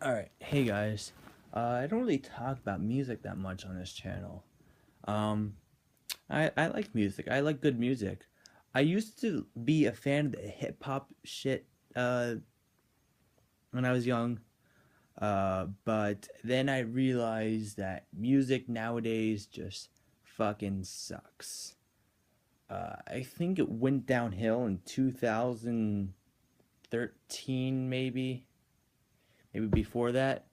Alright, hey guys. I don't really talk about music that much on this channel. Um, I like music. I like good music. I used to be a fan of the hip hop shit when I was young. But then I realized that music nowadays just fucking sucks. I think it went downhill in 2013, maybe before that.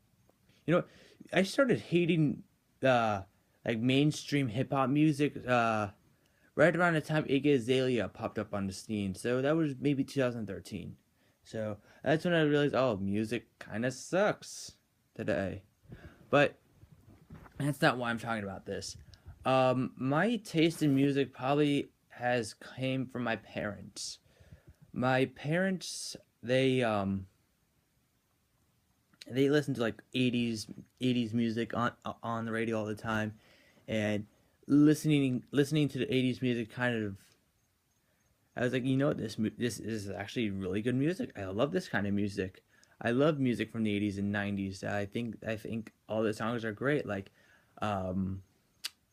You know, I started hating uh like mainstream hip hop music right around the time Iggy Azalea popped up on the scene. So that was maybe 2013. So that's when I realized, oh, music kind of sucks today. But that's not why I'm talking about this. My taste in music probably has came from my parents. My parents, they listen to like 80s music on the radio all the time, and listening to the 80s music kind of, I was like, you know what, this is actually really good music. I love this kind of music. I love music from the 80s and 90s. I think all the songs are great, like um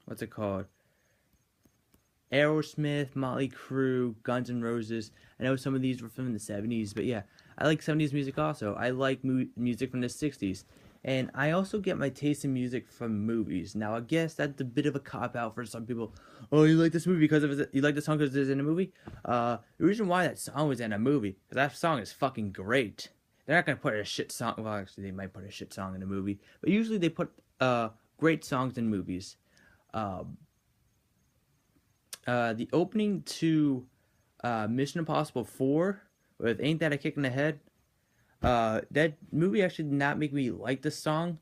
what's it called, Aerosmith, Motley Crue, Guns N' Roses. I know some of these were from the 70s, but yeah, I like 70s music also. I like music from the 60s. And I also get my taste in music from movies. Now, I guess that's a bit of a cop out for some people. Oh, you like this movie because of it? You like the song because it's in a movie? The reason why that song was in a movie, because that song is fucking great. They're not gonna put a shit song. Well, actually, they might put a shit song in a movie, but usually they put great songs in movies. Um, the opening to Mission Impossible 4 with "Ain't That a Kick in the Head." That movie actually did not make me like the song.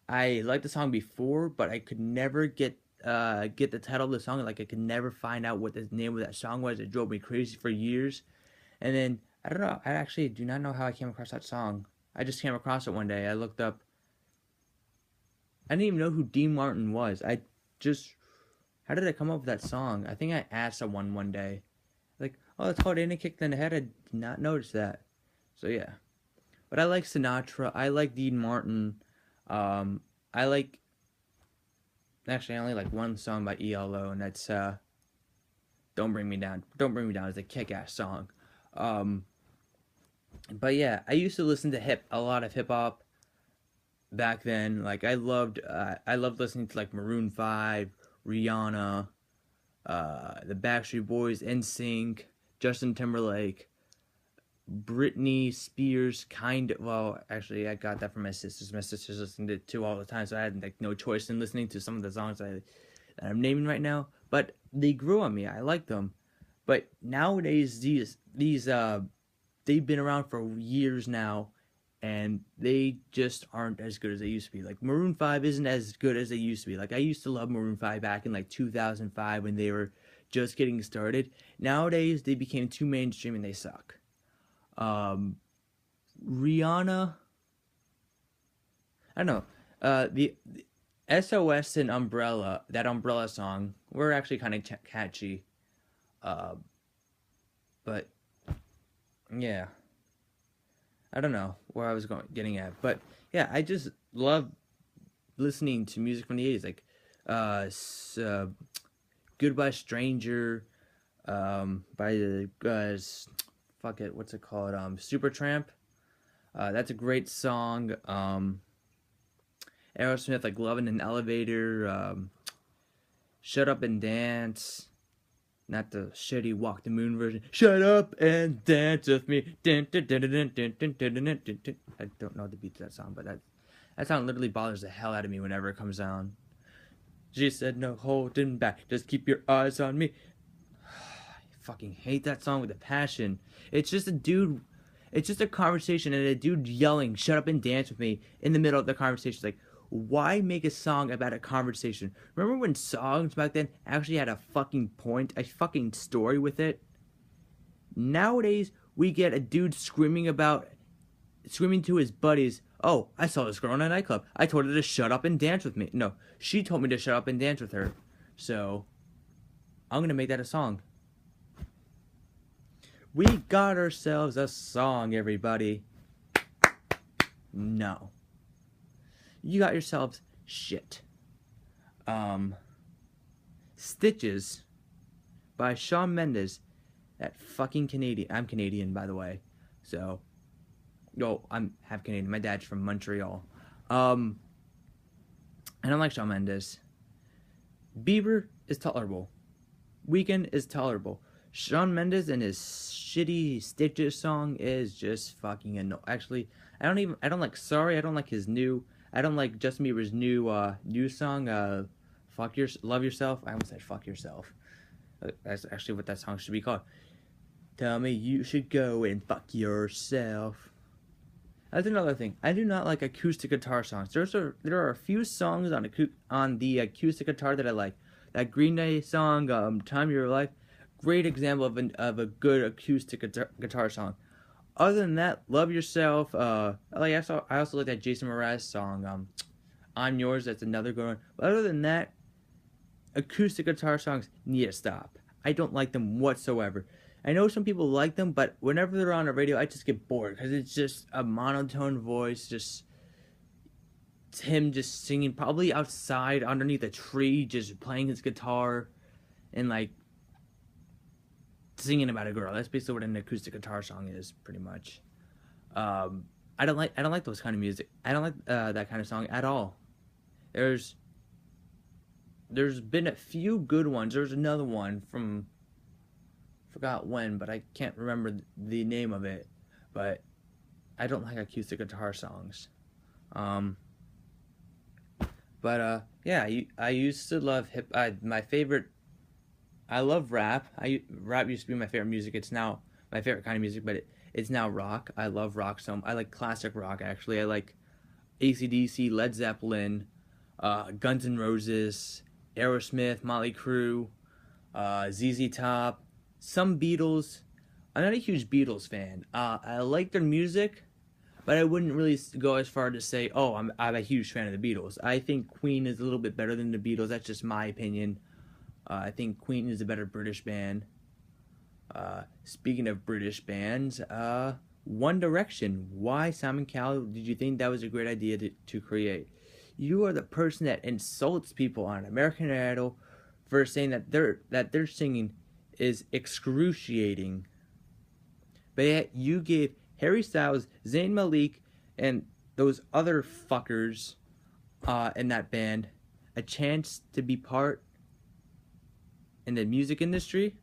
I liked the song before, but I could never get the title of the song. Like I could never find out what the name of that song was. It drove me crazy for years. And then I don't know. I actually do not know how I came across that song. I just came across it one day. I looked up. I didn't even know who Dean Martin was. I just, how did I come up with that song? I think I asked someone one day, like, oh, it's called "Ain't It Kicked in the Head." I did not notice that. So yeah, but I like Sinatra. I like Dean Martin. I like, actually I only like one song by ELO, and that's "Don't Bring Me Down." "Don't Bring Me Down" is a kick-ass song. Um, but yeah, I used to listen to a lot of hip hop back then. Like I loved listening to like Maroon 5, Rihanna, the Backstreet Boys, NSYNC, Justin Timberlake, Britney Spears. Kind of, well, actually, I got that from my sisters. My sisters listened to it too all the time, so I had like no choice in listening to some of the songs that I'm naming right now. But they grew on me. I like them. But nowadays, these they've been around for years now, and they just aren't as good as they used to be. Like Maroon 5 isn't as good as they used to be. Like I used to love Maroon 5 back in like 2005 when they were just getting started. Nowadays, they became too mainstream and they suck. Um, Rihanna, I don't know. The SOS and Umbrella, that Umbrella song, were actually kind of catchy. Uh, but yeah, I don't know where I was getting at, but yeah, I just love listening to music from the 80s, like uh, "Goodbye Stranger," by the fuck it, what's it called? Supertramp. That's a great song. Aerosmith, like "Love in an Elevator," "Shut Up and Dance." Not the shitty "Walk the Moon" version. "Shut up and dance with me." I don't know the beat to that song, but that song literally bothers the hell out of me whenever it comes on. She said, "No holding back, just keep your eyes on me." I fucking hate that song with a passion. It's just a dude. It's just a conversation and a dude yelling, "Shut up and dance with me" in the middle of the conversation. It's like, why make a song about a conversation? Remember when songs back then actually had a fucking point, a fucking story with it? Nowadays, we get a dude screaming to his buddies, "Oh, I saw this girl in a nightclub. I told her to shut up and dance with me." No, she told me to shut up and dance with her. So, I'm gonna make that a song. We got ourselves a song, everybody. No. you got yourselves shit. Um, Stitches by Shawn Mendes. That fucking Canadian. I'm Canadian, by the way. So, I'm half Canadian. My dad's from Montreal. I don't like Shawn Mendes. Bieber is tolerable. Weeknd is tolerable. Shawn Mendes and his shitty Stitches song is just fucking annoying. Actually, I don't like Sorry. I don't like I don't like Justin Bieber's new song, Love Yourself. I almost said Fuck Yourself. That's actually what that song should be called. Tell me you should go and fuck yourself. That's another thing. I do not like acoustic guitar songs. There are a few songs on the acoustic guitar that I like. That Green Day song, "Time of Your Life," great example of a good acoustic guitar song. Other than that, "Love Yourself." I also like that Jason Mraz song, "I'm Yours." That's another good one. But other than that, acoustic guitar songs need to stop. I don't like them whatsoever. I know some people like them, but whenever they're on the radio, I just get bored because it's just a monotone voice, just him just singing, probably outside underneath a tree, just playing his guitar and like singing about a girl. That's basically what an acoustic guitar song is, pretty much. I don't like those kind of music. I don't like that kind of song at all. There's been a few good ones. There's another one from forgot when, but I can't remember the name of it. But I don't like acoustic guitar songs. Yeah, I used to love my favorite. I love rap. Rap used to be my favorite music. It's now my favorite kind of music, but it's now rock. I love rock. I like classic rock. Actually, I like AC/DC, Led Zeppelin, Guns N' Roses, Aerosmith, Motley Crue, ZZ Top, some Beatles. I'm not a huge Beatles fan. I like their music, but I wouldn't really go as far to say, oh, I'm a huge fan of the Beatles. I think Queen is a little bit better than the Beatles. That's just my opinion. I think Queen is a better British band. Speaking of British bands, One Direction. Why, Simon Cowell, did you think that was a great idea to create? You are the person that insults people on American Idol for saying that their singing is excruciating. But yet you gave Harry Styles, Zayn Malik, and those other fuckers in that band a chance to be part in the music industry.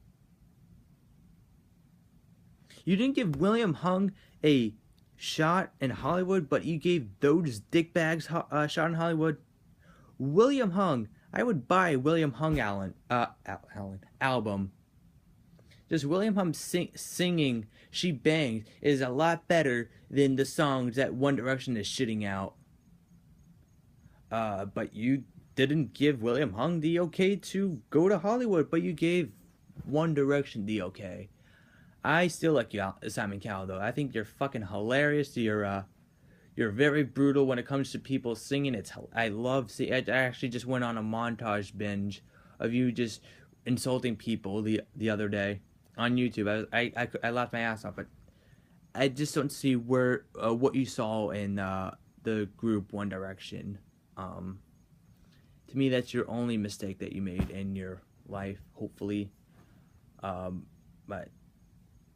You didn't give William Hung a shot in Hollywood, but you gave those dickbags a shot in Hollywood. William Hung, I would buy William Hung album. Just William Hung singing "She Bangs" is a lot better than the songs that One Direction is shitting out. But you didn't give William Hung the okay to go to Hollywood, but you gave One Direction the okay. I still like you, Simon Cowell, though. I think you're fucking hilarious. You're very brutal when it comes to people singing. I actually just went on a montage binge of you just insulting people the other day on YouTube. I laughed my ass off, but I just don't see what you saw in the group One Direction. To me, that's your only mistake that you made in your life, hopefully. But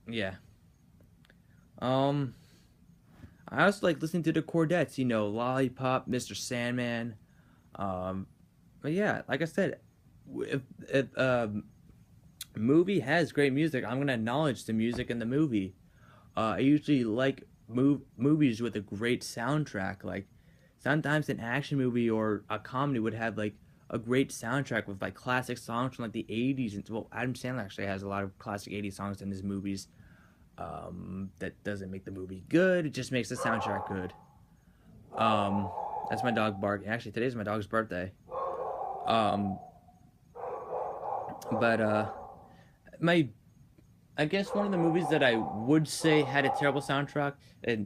yeah. I also like listening to the Chordettes, Lollipop, Mr. Sandman. But yeah, like I said, if a movie has great music, I'm gonna acknowledge the music in the movie. I usually like movies with a great soundtrack. Like sometimes an action movie or a comedy would have like a great soundtrack with like classic songs from like the 80s. And well, Adam Sandler actually has a lot of classic 80s songs in his movies. That doesn't make the movie good. It just makes the soundtrack good. That's my dog barking. Actually, today's my dog's birthday. I guess one of the movies that I would say had a terrible soundtrack, and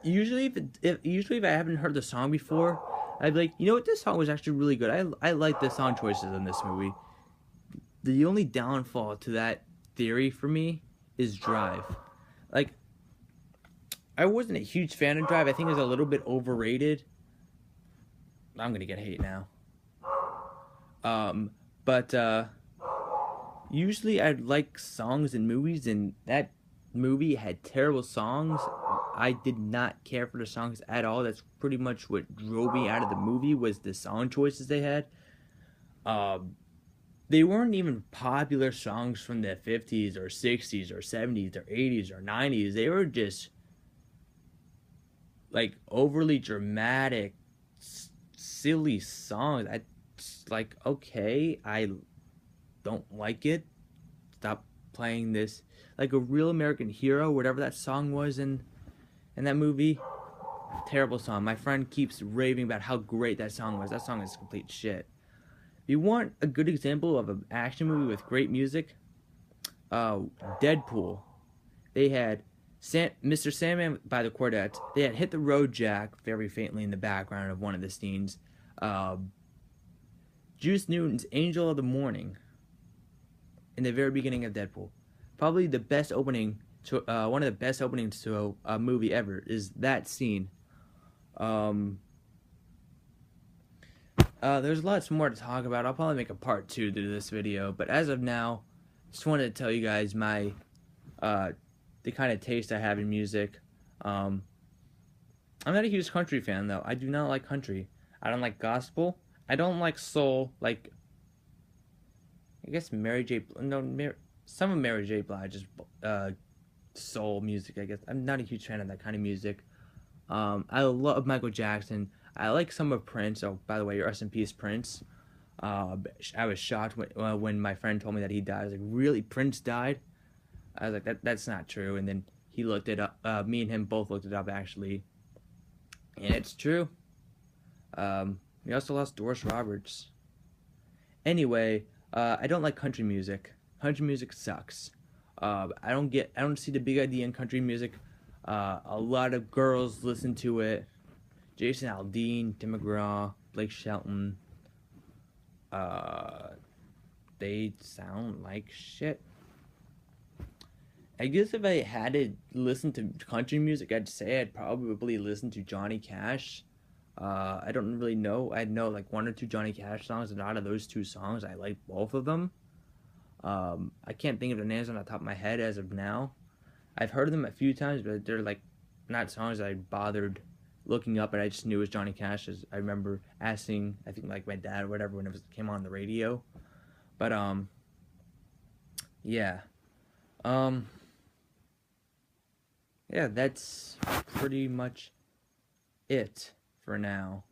usually if I haven't heard the song before, I'd be like, you know what, this song was actually really good. I like the song choices in this movie. The only downfall to that theory for me is Drive. Like, I wasn't a huge fan of Drive. I think it was a little bit overrated. I'm gonna get hate now. But usually I like songs in movies, and that movie had terrible songs. I did not care for the songs at all. That's pretty much what drove me out of the movie was the song choices they had. Um, they weren't even popular songs from the 50s or 60s or 70s or 80s or 90s. They were just like overly dramatic, silly songs. I like okay, I don't like it. Stop playing this like a real American hero, whatever that song was in that movie. Terrible song. My friend keeps raving about how great that song was. That song is complete shit. If you want a good example of an action movie with great music, uh, Deadpool. They had Mr. Sandman by the Quartet. They had Hit the Road Jack very faintly in the background of one of the scenes. Uh, Juice Newton's Angel of the Morning in the very beginning of Deadpool. Probably the best opening to one of the best openings to a movie ever is that scene. Um, there's lots more to talk about. I'll probably make a part 2 to this video, but as of now, just wanted to tell you guys my uh, the kind of taste I have in music. Um, I'm not a huge country fan though. I do not like country. I don't like gospel. I don't like soul. Like I guess Mary J. No, some of Mary J. Blige's soul music. I guess I'm not a huge fan of that kind of music. I love Michael Jackson. I like some of Prince. Oh, by the way, rest in peace, Prince. I was shocked when my friend told me that he died. I was like, really, Prince died? I was like, that's not true. And then he looked it up. Me and him both looked it up actually, and it's true. We also lost Doris Roberts. Anyway, I don't like country music. Country music sucks. I don't see the big idea in country music. A lot of girls listen to it. Jason Aldean, Tim McGraw, Blake Shelton. Uh, they sound like shit. I guess if I had to listen to country music, I'd say I'd probably listen to Johnny Cash. I don't really know. I know like one or two Johnny Cash songs, and out of those two songs, I like both of them. I can't think of the names on the top of my head as of now. I've heard them a few times, but they're like not songs I bothered looking up, and I just knew it was Johnny Cash. As I remember asking, I think like my dad or whatever when came on the radio. But yeah, um, yeah, that's pretty much it for now.